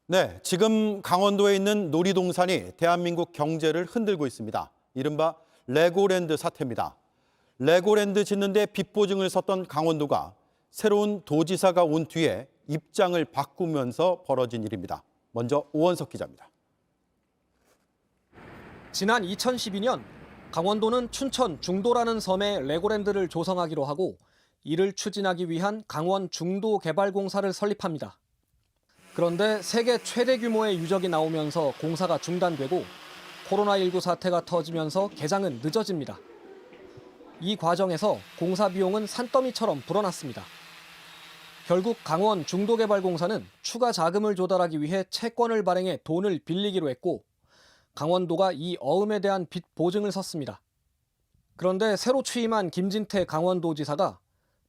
네, 지금 강원도에 있는 놀이동산이 대한민국 경제를 흔들고 있습니다. 이른바 레고랜드 사태입니다. 레고랜드 짓는데 빚보증을 섰던 강원도가 새로운 도지사가 온 뒤에 입장을 바꾸면서 벌어진 일입니다. 먼저 오원석 기자입니다. 지난 2012년 강원도는 춘천 중도라는 섬에 레고랜드를 조성하기로 하고 이를 추진하기 위한 강원 중도개발공사를 설립합니다. 그런데 세계 최대 규모의 유적이 나오면서 공사가 중단되고 코로나19 사태가 터지면서 개장은 늦어집니다. 이 과정에서 공사 비용은 산더미처럼 불어났습니다. 결국 강원 중도개발공사는 추가 자금을 조달하기 위해 채권을 발행해 돈을 빌리기로 했고 강원도가 이 어음에 대한 빚 보증을 섰습니다. 그런데 새로 취임한 김진태 강원도지사가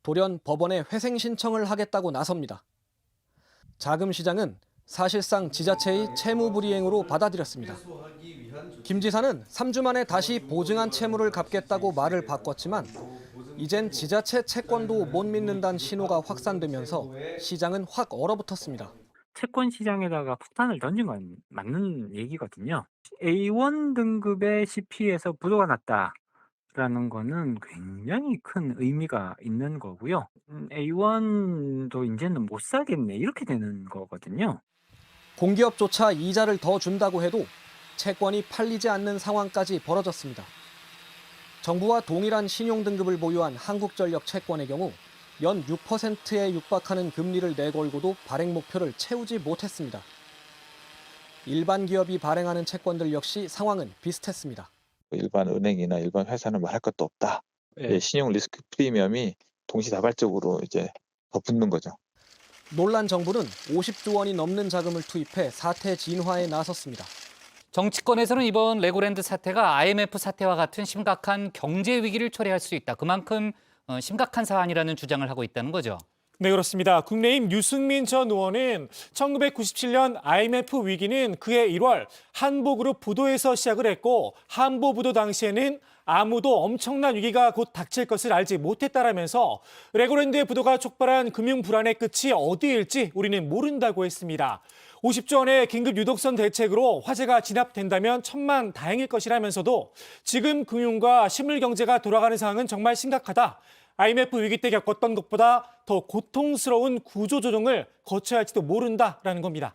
돌연 법원에 회생 신청을 하겠다고 나섭니다. 자금 시장은 사실상 지자체의 채무 불이행으로 받아들였습니다. 김 지사는 3주 만에 다시 보증한 채무를 갚겠다고 말을 바꿨지만 이젠 지자체 채권도 못 믿는다는 신호가 확산되면서 시장은 확 얼어붙었습니다. 채권 시장에다가 폭탄을 던진 건 맞는 얘기거든요. A1 등급의 CP에서 부도가 났다라는 거는 굉장히 큰 의미가 있는 거고요. A1도 이제는 못 사겠네 이렇게 되는 거거든요. 공기업조차 이자를 더 준다고 해도 채권이 팔리지 않는 상황까지 벌어졌습니다. 정부와 동일한 신용등급을 보유한 한국전력 채권의 경우 연 6%에 육박하는 금리를 내걸고도 발행 목표를 채우지 못했습니다. 일반 기업이 발행하는 채권들 역시 상황은 비슷했습니다. 일반 은행이나 일반 회사는 말할 것도 없다. 신용 리스크 프리미엄이 동시다발적으로 이제 더 붙는 거죠. 놀란 정부는 50조 원이 넘는 자금을 투입해 사태 진화에 나섰습니다. 정치권에서는 이번 레고랜드 사태가 IMF 사태와 같은 심각한 경제 위기를 초래할 수 있다. 그만큼 심각한 사안이라는 주장을 하고 있다는 거죠. 네, 그렇습니다. 국내임 유승민 전 의원은 1997년 IMF 위기는 그해 1월 한보그룹 부도에서 시작을 했고 한보 부도 당시에는 아무도 엄청난 위기가 곧 닥칠 것을 알지 못했다라면서 레고랜드의 부도가 촉발한 금융 불안의 끝이 어디일지 우리는 모른다고 했습니다. 50조 원의 긴급 유독선 대책으로 화재가 진압된다면 천만다행일 것이라면서도 지금 금융과 실물 경제가 돌아가는 상황은 정말 심각하다. IMF 위기 때 겪었던 것보다 더 고통스러운 구조조정을 거쳐야 할지도 모른다라는 겁니다.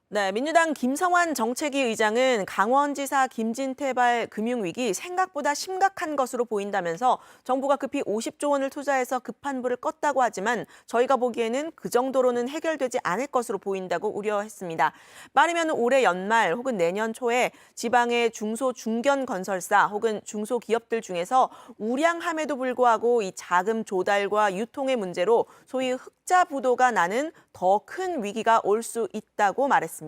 네, 민주당 김성환 정책위 의장은 강원지사 김진태발 금융위기 생각보다 심각한 것으로 보인다면서 정부가 급히 50조 원을 투자해서 급한 불을 껐다고 하지만 저희가 보기에는 그 정도로는 해결되지 않을 것으로 보인다고 우려했습니다. 빠르면 올해 연말 혹은 내년 초에 지방의 중소 중견 건설사 혹은 중소기업들 중에서 우량함에도 불구하고 이 자금 조달과 유통의 문제로 소위 흑자 부도가 나는 더 큰 위기가 올 수 있다고 말했습니다.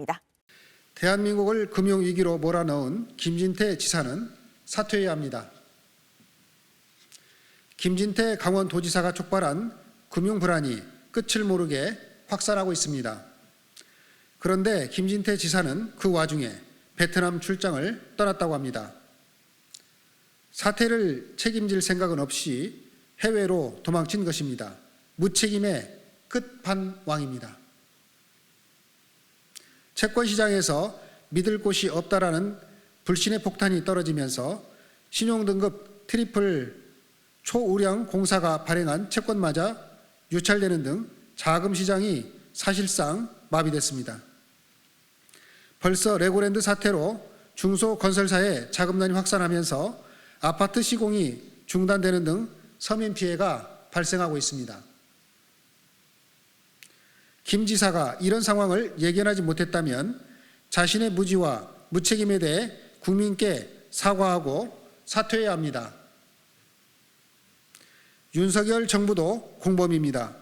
대한민국을 금융위기로 몰아넣은 김진태 지사는 사퇴해야 합니다. 김진태 강원도지사가 촉발한 금융불안이 끝을 모르게 확산하고 있습니다. 그런데 김진태 지사는 그 와중에 베트남 출장을 떠났다고 합니다. 사태를 책임질 생각은 없이 해외로 도망친 것입니다. 무책임의 끝판왕입니다. 채권 시장에서 믿을 곳이 없다라는 불신의 폭탄이 떨어지면서 신용등급 트리플 초우량 공사가 발행한 채권마저 유찰되는 등 자금 시장이 사실상 마비됐습니다. 벌써 레고랜드 사태로 중소건설사의 자금난이 확산하면서 아파트 시공이 중단되는 등 서민 피해가 발생하고 있습니다. 김 지사가 이런 상황을 예견하지 못했다면 자신의 무지와 무책임에 대해 국민께 사과하고 사퇴해야 합니다. 윤석열 정부도 공범입니다.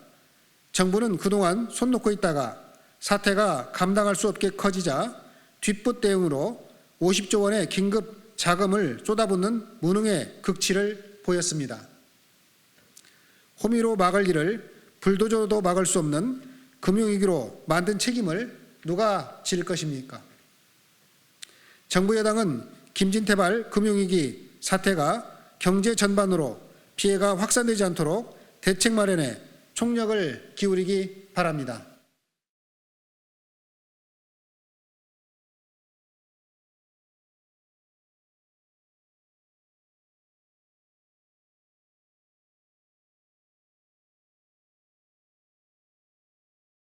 정부는 그동안 손 놓고 있다가 사태가 감당할 수 없게 커지자 뒷붓 대응으로 50조 원의 긴급 자금을 쏟아붓는 무능의 극치를 보였습니다. 호미로 막을 일을 불도저도 막을 수 없는 금융위기로 만든 책임을 누가 질 것입니까? 정부 여당은 김진태발 금융위기 사태가 경제 전반으로 피해가 확산되지 않도록 대책 마련에 총력을 기울이기 바랍니다.